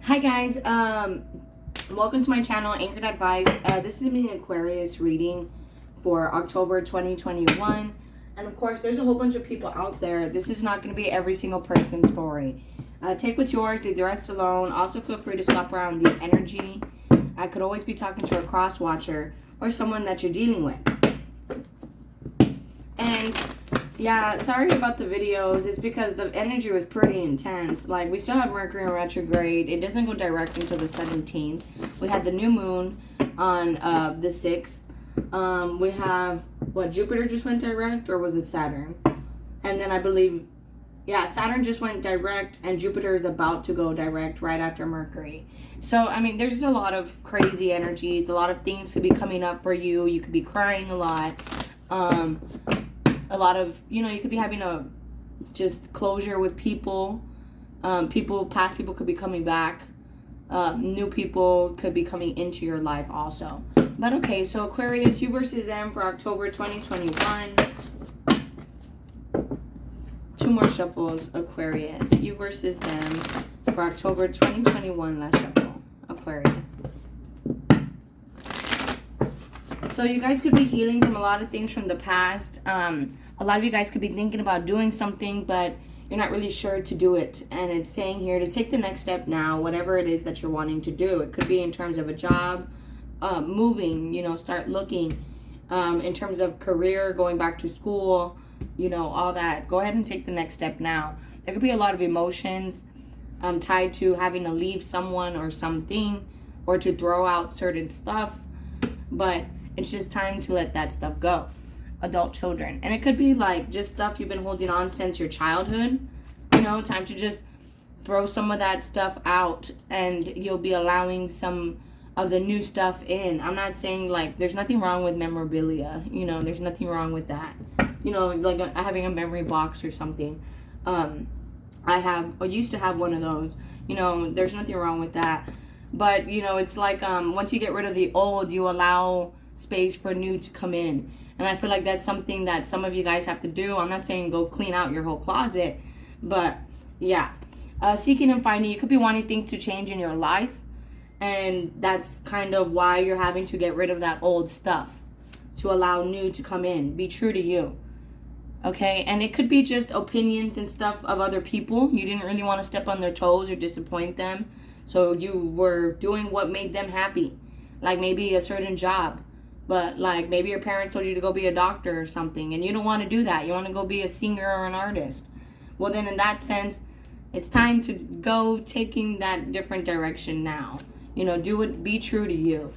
Hi guys, welcome to my channel, Anchored Advice. This is an Aquarius reading for October 2021. And of course, there's a whole bunch of people out there. This is not going to be every single person's story. Take what's yours, leave the rest alone. Also, feel free to swap around the energy. I could always be talking to a cross watcher or someone that you're dealing with. And yeah, sorry about the videos. It's because the energy was pretty intense. Like, we still have Mercury in retrograde. It doesn't go direct until the 17th. We had the new moon on the 6th. We have, Jupiter just went direct, or was it Saturn? And then I believe, Saturn just went direct, and Jupiter is about to go direct right after Mercury. So, I mean, there's just a lot of crazy energies. A lot of things could be coming up for you. You could be crying a lot. A lot of, you could be having a just closure with people. Past people could be coming back. New people could be coming into your life also. But okay, so Aquarius, you versus them for October 2021. Two more shuffles, Aquarius. You versus them for October 2021. Last shuffle, Aquarius. So you guys could be healing from a lot of things from the past. A lot of you guys could be thinking about doing something, but you're not really sure to do it. And it's saying here to take the next step now, whatever it is that you're wanting to do. It could be in terms of a job, moving, start looking. In terms of career, going back to school, all that. Go ahead and take the next step now. There could be a lot of emotions tied to having to leave someone or something, or to throw out certain stuff. But it's just time to let that stuff go. Adult children. And it could be like just stuff you've been holding on since your childhood. Time to just throw some of that stuff out, and you'll be allowing some of the new stuff in. I'm not saying like there's nothing wrong with memorabilia. There's nothing wrong with that. Like having a memory box or something. I used to have one of those. There's nothing wrong with that. But, it's like once you get rid of the old, you allow space for new to come in. And I feel like that's something that some of you guys have to do. I'm not saying go clean out your whole closet. But, yeah. Seeking and finding. You could be wanting things to change in your life. And that's kind of why you're having to get rid of that old stuff. To allow new to come in. Be true to you. Okay? And it could be just opinions and stuff of other people. You didn't really want to step on their toes or disappoint them. So you were doing what made them happy. Like maybe a certain job. But like maybe your parents told you to go be a doctor or something. And you don't want to do that. You want to go be a singer or an artist. Well, then in that sense, it's time to go taking that different direction now. Do it. Be true to you.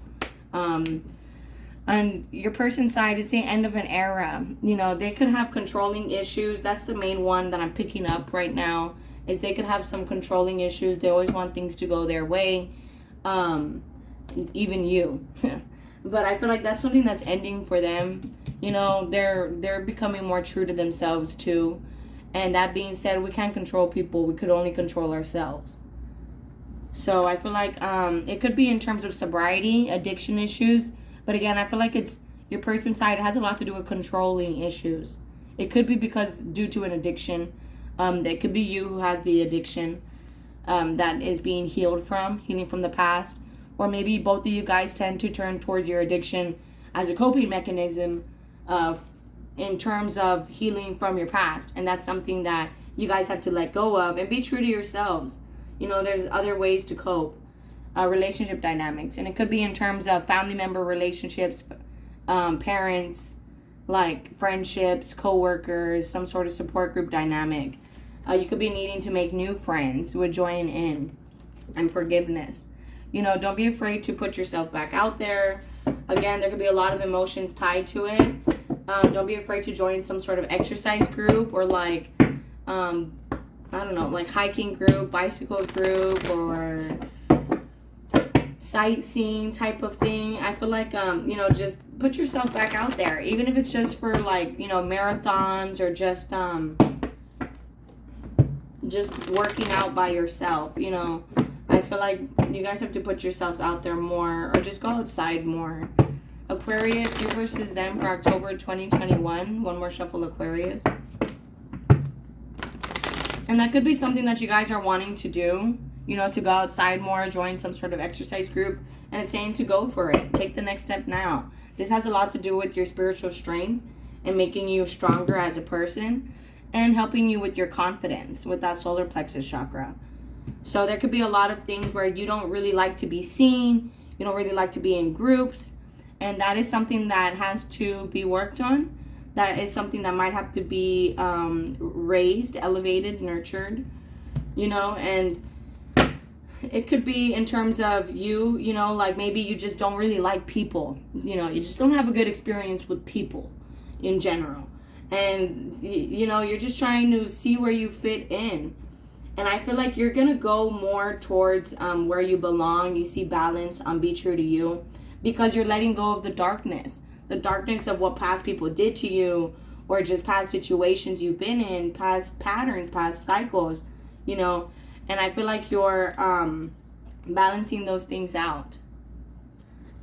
And your person's side is the end of an era. They could have controlling issues. That's the main one that I'm picking up right now. Is they could have some controlling issues. They always want things to go their way. Even you. But I feel like that's something that's ending for them. They're becoming more true to themselves too. And that being said, we can't control people. We could only control ourselves. So I feel like it could be in terms of sobriety, addiction issues. But again, I feel like it's your person's side. It has a lot to do with controlling issues. It could be because due to an addiction. That could be you who has the addiction that is being healing from the past. Or maybe both of you guys tend to turn towards your addiction as a coping mechanism in terms of healing from your past. And that's something that you guys have to let go of and be true to yourselves. There's other ways to cope. Relationship dynamics. And it could be in terms of family member relationships, parents, like friendships, co-workers, some sort of support group dynamic. You could be needing to make new friends with joy and forgiveness. Don't be afraid to put yourself back out there. Again, there could be a lot of emotions tied to it. Don't be afraid to join some sort of exercise group or like, like hiking group, bicycle group, or sightseeing type of thing. I feel like, just put yourself back out there. Even if it's just for like, marathons or just working out by yourself, I feel like you guys have to put yourselves out there more or just go outside more. Aquarius, you versus them for October 2021. One more shuffle, Aquarius. And that could be something that you guys are wanting to do. you know, to go outside more, join some sort of exercise group. And it's saying to go for it. Take the next step now. This has a lot to do with your spiritual strength and making you stronger as a person and helping you with your confidence with that solar plexus chakra. So there could be a lot of things where you don't really like to be seen. You don't really like to be in groups. And that is something that has to be worked on. That is something that might have to be raised, elevated, nurtured, you know. And it could be in terms of you know, like maybe you just don't really like people. You know, you just don't have a good experience with people in general. And, you know, you're just trying to see where you fit in. And I feel like you're going to go more towards where you belong. You see balance, be true to you. Because you're letting go of the darkness. The darkness of what past people did to you. Or just past situations you've been in. Past patterns, past cycles. You know. And I feel like you're balancing those things out.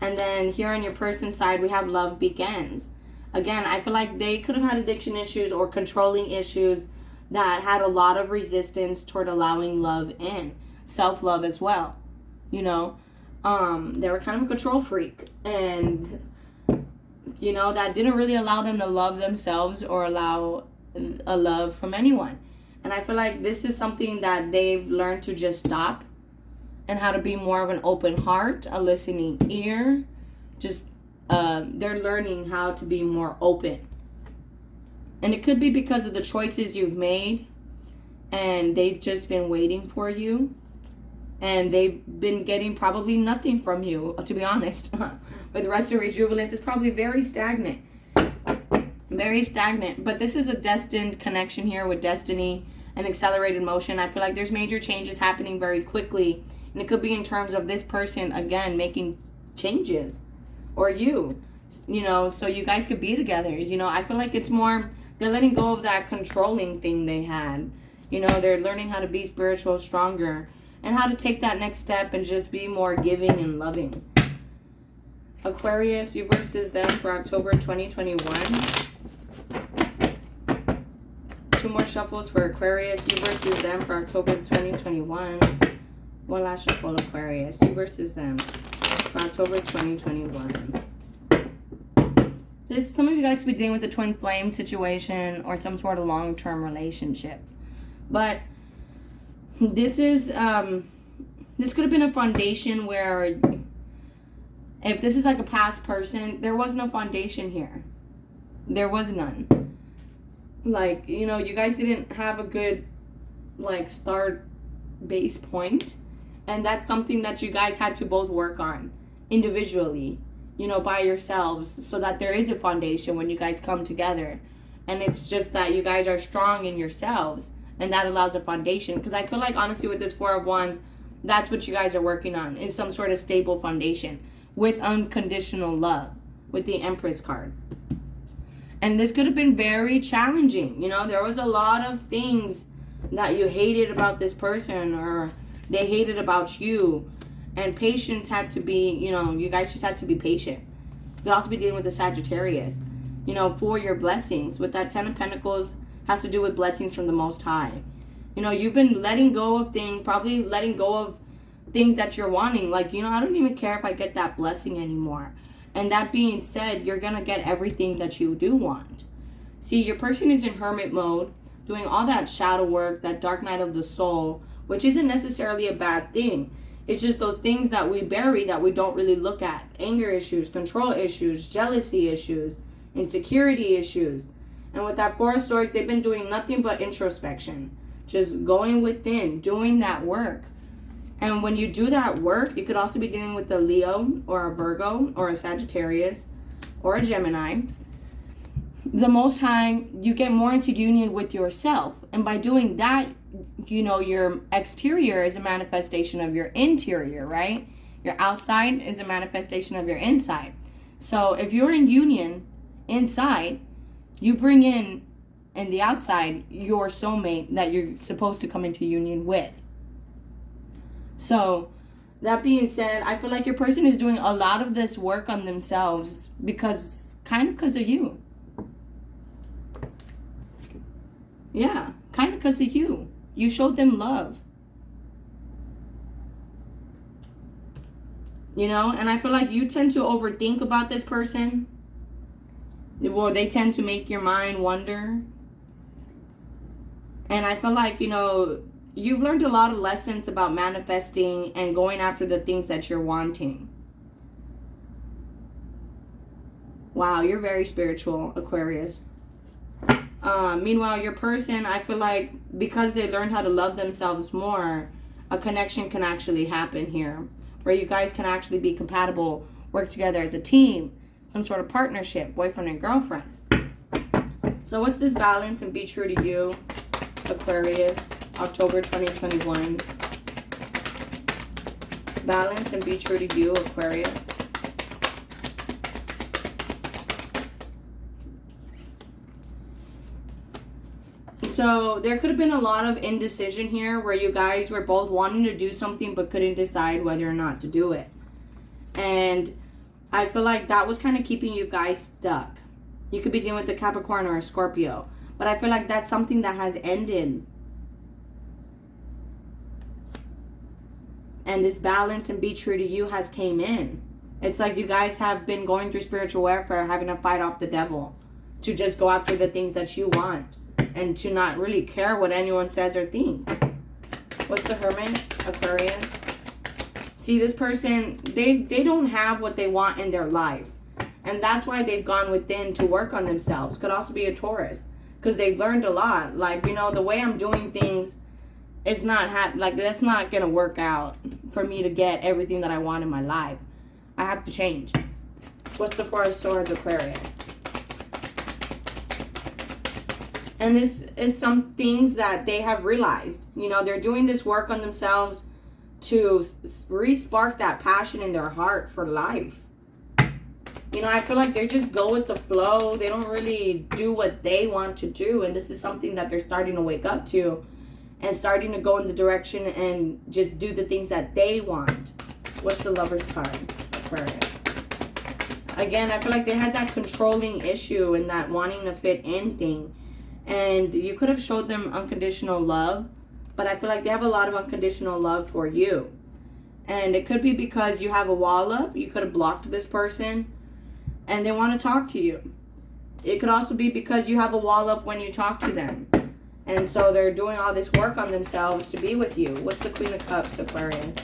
And then here on your person's side, we have love begins. Again, I feel like they could have had addiction issues or controlling issues that had a lot of resistance toward allowing love in. Self-love as well. You know, they were kind of a control freak. And, you know, that didn't really allow them to love themselves or allow a love from anyone. And I feel like this is something that they've learned to just stop. And how to be more of an open heart, a listening ear. Just, they're learning how to be more open. And it could be because of the choices you've made. And they've just been waiting for you. And they've been getting probably nothing from you, to be honest. With Rest and Rejuvenance, it's probably very stagnant. Very stagnant. But this is a destined connection here with destiny and accelerated motion. I feel like there's major changes happening very quickly. And it could be in terms of this person, again, making changes. Or you know, so you guys could be together. You know, I feel like it's more, they're letting go of that controlling thing they had. You know, they're learning how to be spiritual, stronger. And how to take that next step and just be more giving and loving. Aquarius, you versus them for October 2021. 2 more shuffles for Aquarius, you versus them for October 2021. One last shuffle, Aquarius, you versus them for October 2021. Some of you guys could be dealing with the twin flame situation or some sort of long-term relationship. But this is, this could have been a foundation where if this is like a past person, there was no foundation here. There was none. Like, you know, you guys didn't have a good, like, start base point. And that's something that you guys had to both work on individually, you know, by yourselves, so that there is a foundation when you guys come together. And it's just that you guys are strong in yourselves, and that allows a foundation. Because I feel like, honestly, with this Four of Wands, that's what you guys are working on, is some sort of stable foundation with unconditional love, with the Empress card. And this could have been very challenging. You know, there was a lot of things that you hated about this person, or they hated about you. And patience had to be, you know, you guys just had to be patient. You could also be dealing with the Sagittarius, you know, for your blessings. With that Ten of Pentacles, has to do with blessings from the Most High. You know, you've been letting go of things, probably letting go of things that you're wanting. Like, you know, I don't even care if I get that blessing anymore. And that being said, you're going to get everything that you do want. See, your person is in hermit mode, doing all that shadow work, that dark night of the soul, which isn't necessarily a bad thing. It's just those things that we bury that we don't really look at. Anger issues, control issues, jealousy issues, insecurity issues. And with that Four of Swords, they've been doing nothing but introspection. Just going within, doing that work. And when you do that work, you could also be dealing with a Leo or a Virgo or a Sagittarius or a Gemini. The Most High, you get more into union with yourself. And by doing that, you know, your exterior is a manifestation of your interior, right? Your outside is a manifestation of your inside. So if you're in union inside, you bring in the outside your soulmate that you're supposed to come into union with. So that being said, I feel like your person is doing a lot of this work on themselves because of you. Yeah, kind of because of you. You showed them love. You know, and I feel like you tend to overthink about this person. Or they tend to make your mind wonder. And I feel like, you know, you've learned a lot of lessons about manifesting and going after the things that you're wanting. Wow, you're very spiritual, Aquarius. Meanwhile, your person, I feel like because they learned how to love themselves more, a connection can actually happen here. Where you guys can actually be compatible, work together as a team, some sort of partnership, boyfriend and girlfriend. So what's this balance and be true to you, Aquarius, October 2021. Balance and be true to you, Aquarius. So there could have been a lot of indecision here where you guys were both wanting to do something but couldn't decide whether or not to do it. And I feel like that was kind of keeping you guys stuck. You could be dealing with a Capricorn or a Scorpio. But I feel like that's something that has ended. And this balance and be true to you has came in. It's like you guys have been going through spiritual warfare, having to fight off the devil. To just go after the things that you want. And to not really care what anyone says or thinks. What's the Hermit, Aquarius? See, this person, they don't have what they want in their life. And that's why they've gone within to work on themselves. Could also be a Taurus. Because they've learned a lot. Like, you know, the way I'm doing things, it's not, that's not going to work out for me to get everything that I want in my life. I have to change. What's the Four of Swords, Aquarius? And this is some things that they have realized. You know, they're doing this work on themselves to re-spark that passion in their heart for life. You know, I feel like they just go with the flow. They don't really do what they want to do. And this is something that they're starting to wake up to. And starting to go in the direction and just do the things that they want. What's the Lover's card, Aquarius? Again, I feel like they had that controlling issue and that wanting to fit in thing. And you could have showed them unconditional love. But I feel like they have a lot of unconditional love for you. And it could be because you have a wall up. You could have blocked this person. And they want to talk to you. It could also be because you have a wall up when you talk to them. And so they're doing all this work on themselves to be with you. What's the Queen of Cups, Aquarius?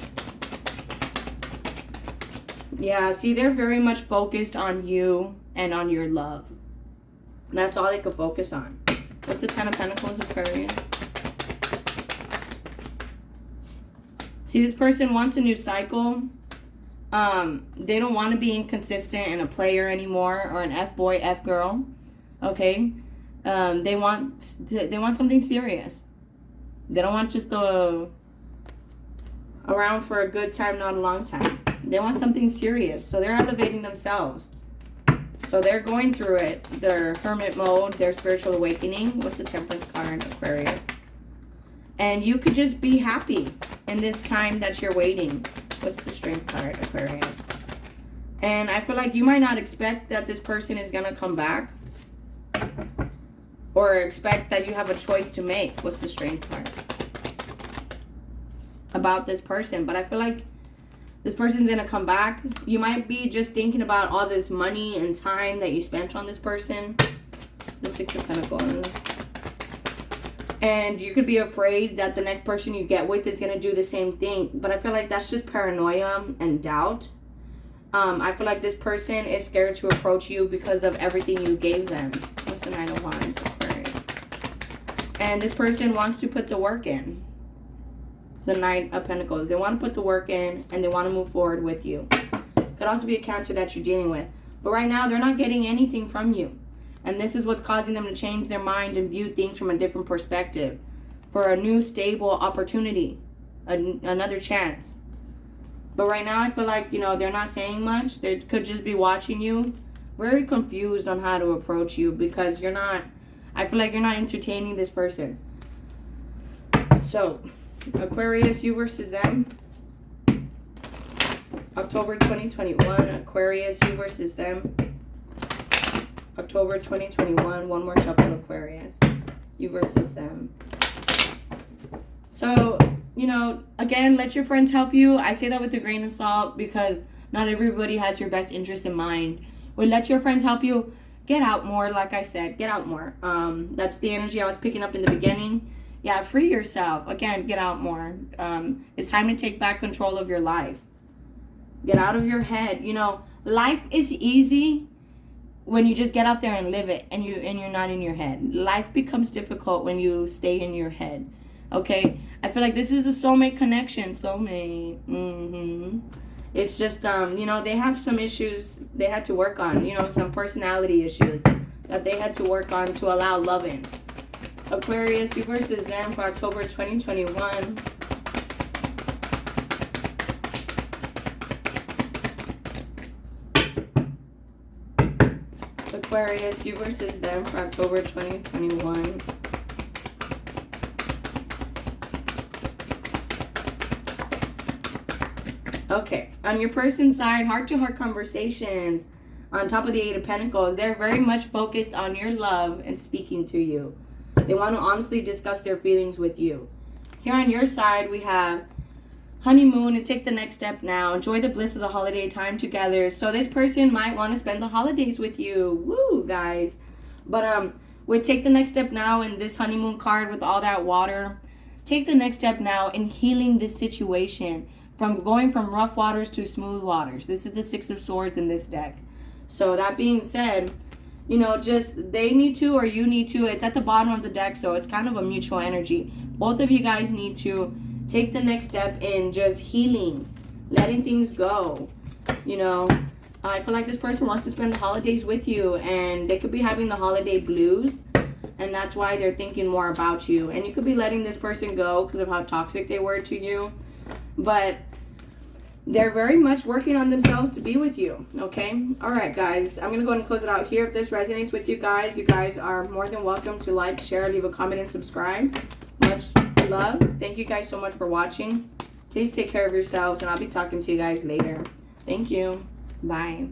Yeah, see, they're very much focused on you and on your love. That's all they could focus on. What's the Ten of Pentacles, Aquarius? See, this person wants a new cycle. They don't want to be inconsistent and a player anymore, or an F-boy, F-girl. Okay? They want something serious. They don't want just around for a good time, not a long time. They want something serious. So they're elevating themselves. So they're going through it. Their hermit mode, their spiritual awakening. What's the Temperance card, Aquarius? And you could just be happy in this time that you're waiting. What's the Strength card, Aquarius? And I feel like you might not expect that this person is going to come back. Or expect that you have a choice to make. What's the Strength card? About this person. But I feel like this person's going to come back. You might be just thinking about all this money and time that you spent on this person. The Six of Pentacles. And you could be afraid that the next person you get with is going to do the same thing. But I feel like that's just paranoia and doubt. I feel like this person is scared to approach you because of everything you gave them. What's the Nine of Wands, Aquarius? And this person wants to put the work in. The Knight of Pentacles. They want to put the work in and they want to move forward with you. Could also be a Cancer that you're dealing with. But right now, they're not getting anything from you. And this is what's causing them to change their mind and view things from a different perspective. For a new, stable opportunity. Another chance. But right now, I feel like, you know, they're not saying much. They could just be watching you. Very confused on how to approach you. Because you're not... I feel like you're not entertaining this person. So... Aquarius, you versus them. October 2021. Aquarius, you versus them. October 2021. One more shuffle, Aquarius. You versus them. So, you know, again, let your friends help you. I say that with a grain of salt because Not everybody has your best interest in mind. Well, let your friends help you. Get out more, like I said. Get out more. That's the energy I was picking up in the beginning. Yeah, free yourself. Again, get out more. It's time to take back control of your life. Get out of your head. You know, life is easy when you just get out there and live it, and you're not in your head. Life becomes difficult when you stay in your head. Okay? I feel like this is a soulmate connection. Soulmate. It's just, you know, they have some issues they had to work on. You know, some personality issues that they had to work on to allow love in. Aquarius, you versus them for October 2021. Aquarius, you versus them for October 2021. Okay, on your person's side, heart-to-heart conversations. On top of the Eight of Pentacles, they're very much focused on your love and speaking to you. They want to honestly discuss their feelings with you. Here on your side, we have honeymoon and take the next step now. Enjoy the bliss of the holiday time together. So this person might want to spend the holidays with you. Woo, guys. But we take the next step now in this honeymoon card with all that water. Take the next step now in healing this situation. From going from rough waters to smooth waters. This is the Six of Swords in this deck. So that being said, you know, just they need to or you need to. It's at the bottom of the deck, so it's kind of a mutual energy. Both of you guys need to take the next step in just healing, letting things go. You know, I feel like this person wants to spend the holidays with you, and they could be having the holiday blues, and that's why they're thinking more about you. And you could be letting this person go because of how toxic they were to you. But they're very much working on themselves to be with you. Okay? Alright, guys. I'm going to go ahead and close it out here. If this resonates with you guys are more than welcome to like, share, leave a comment, and subscribe. Much love. Thank you guys so much for watching. Please take care of yourselves, and I'll be talking to you guys later. Thank you. Bye.